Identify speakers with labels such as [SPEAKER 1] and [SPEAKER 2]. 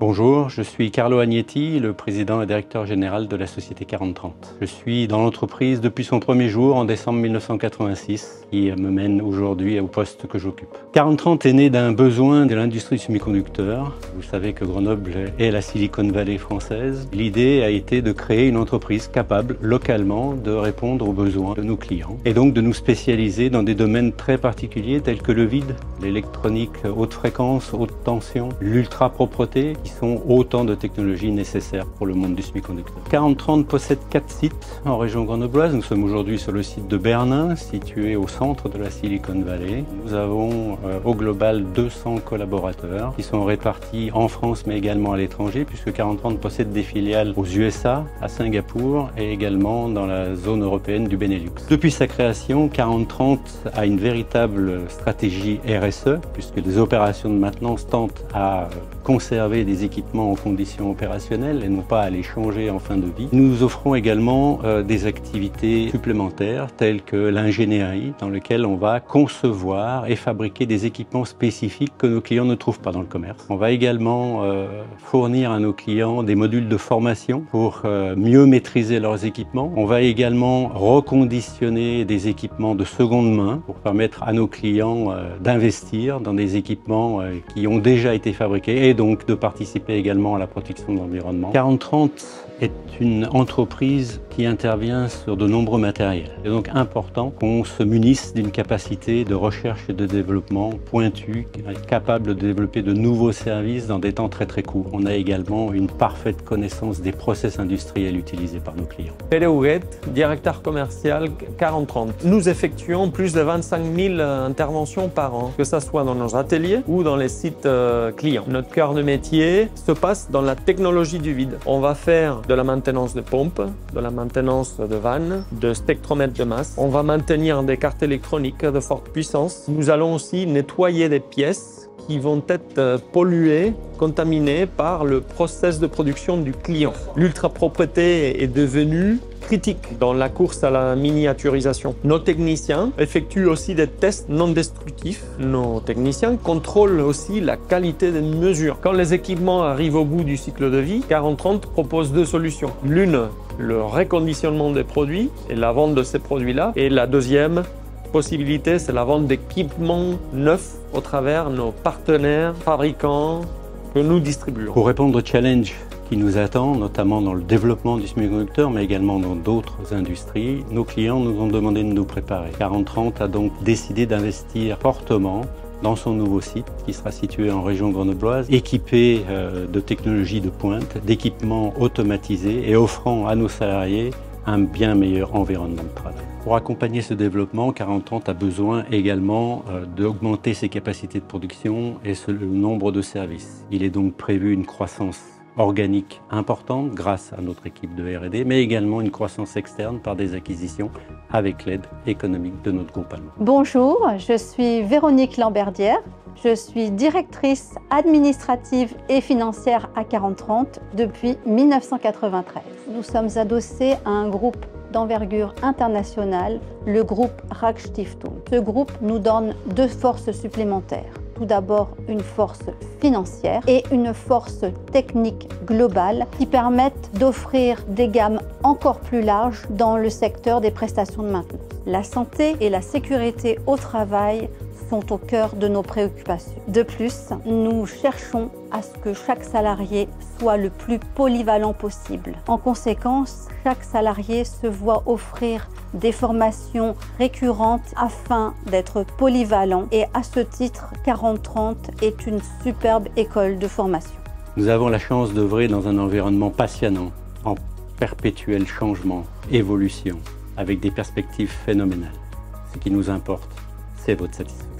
[SPEAKER 1] Bonjour, je suis Carlo Agnetti, le président et directeur général de la société 4030. Je suis dans l'entreprise depuis son premier jour en décembre 1986, qui me mène aujourd'hui au poste que j'occupe. 4030 est né d'un besoin de l'industrie du semi-conducteur. Vous savez que Grenoble est la Silicon Valley française. L'idée a été de créer une entreprise capable, localement, de répondre aux besoins de nos clients et donc de nous spécialiser dans des domaines très particuliers tels que le vide, l'électronique haute fréquence, haute tension, l'ultra-propreté, qui sont autant de technologies nécessaires pour le monde du semi-conducteur. 4030 possède 4 sites en région grenobloise. Nous sommes aujourd'hui sur le site de Bernin, situé au centre de la Silicon Valley. Nous avons au global 200 collaborateurs qui sont répartis en France mais également à l'étranger, puisque 4030 possède des filiales aux USA, à Singapour et également dans la zone européenne du Benelux. Depuis sa création, 4030 a une véritable stratégie RSE, puisque les opérations de maintenance tentent à conserver des équipements en conditions opérationnelles et non pas à les changer en fin de vie. Nous offrons également des activités supplémentaires telles que l'ingénierie, dans lesquelles on va concevoir et fabriquer des équipements spécifiques que nos clients ne trouvent pas dans le commerce. On va également fournir à nos clients des modules de formation pour mieux maîtriser leurs équipements. On va également reconditionner des équipements de seconde main pour permettre à nos clients d'investir dans des équipements qui ont déjà été fabriqués et donc de participer également à la protection de l'environnement. 4030 est une entreprise qui intervient sur de nombreux matériels. C'est donc important qu'on se munisse d'une capacité de recherche et de développement pointue, capable de développer de nouveaux services dans des temps très courts. On a également une parfaite connaissance des process industriels utilisés par nos clients.
[SPEAKER 2] Pere Huguet, directeur commercial 4030. Nous effectuons plus de 25 000 interventions par an, que ce soit dans nos ateliers ou dans les sites clients. Notre cœur de métier se passe dans la technologie du vide. On va faire de la maintenance de pompes, de la maintenance de vannes, de spectromètres de masse. On va maintenir des cartes électroniques de forte puissance. Nous allons aussi nettoyer des pièces qui vont être polluées, contaminées par le process de production du client. L'ultra-propreté est devenue critique dans la course à la miniaturisation. Nos techniciens effectuent aussi des tests non destructifs. Nos techniciens contrôlent aussi la qualité des mesures. Quand les équipements arrivent au bout du cycle de vie, 4030 propose deux solutions. L'une, le reconditionnement des produits et la vente de ces produits-là. Et la deuxième possibilité, c'est la vente d'équipements neufs au travers de nos partenaires fabricants que nous distribuons.
[SPEAKER 1] Pour répondre au challenge qui nous attend, notamment dans le développement du semi-conducteur, mais également dans d'autres industries, nos clients nous ont demandé de nous préparer. 4030 a donc décidé d'investir fortement dans son nouveau site qui sera situé en région grenobloise, équipé de technologies de pointe, d'équipements automatisés et offrant à nos salariés un bien meilleur environnement de travail. Pour accompagner ce développement, 4030 a besoin également d'augmenter ses capacités de production et le nombre de services. Il est donc prévu une croissance organique importante grâce à notre équipe de R&D, mais également une croissance externe par des acquisitions avec l'aide économique de notre groupe allemand.
[SPEAKER 3] Bonjour, je suis Véronique Lamberdière. Je suis directrice administrative et financière à 4030 depuis 1993. Nous sommes adossés à un groupe d'envergure internationale, le groupe Rackstiftung. Ce groupe nous donne deux forces supplémentaires. Tout d'abord, une force financière et une force technique globale qui permettent d'offrir des gammes encore plus larges dans le secteur des prestations de maintenance. La santé et la sécurité au travail sont au cœur de nos préoccupations. De plus, nous cherchons à ce que chaque salarié soit le plus polyvalent possible. En conséquence, chaque salarié se voit offrir des formations récurrentes afin d'être polyvalent et à ce titre, 4030 est une superbe école de formation.
[SPEAKER 1] Nous avons la chance d'œuvrer dans un environnement passionnant, en perpétuel changement, évolution, avec des perspectives phénoménales. Ce qui nous importe, c'est votre satisfaction.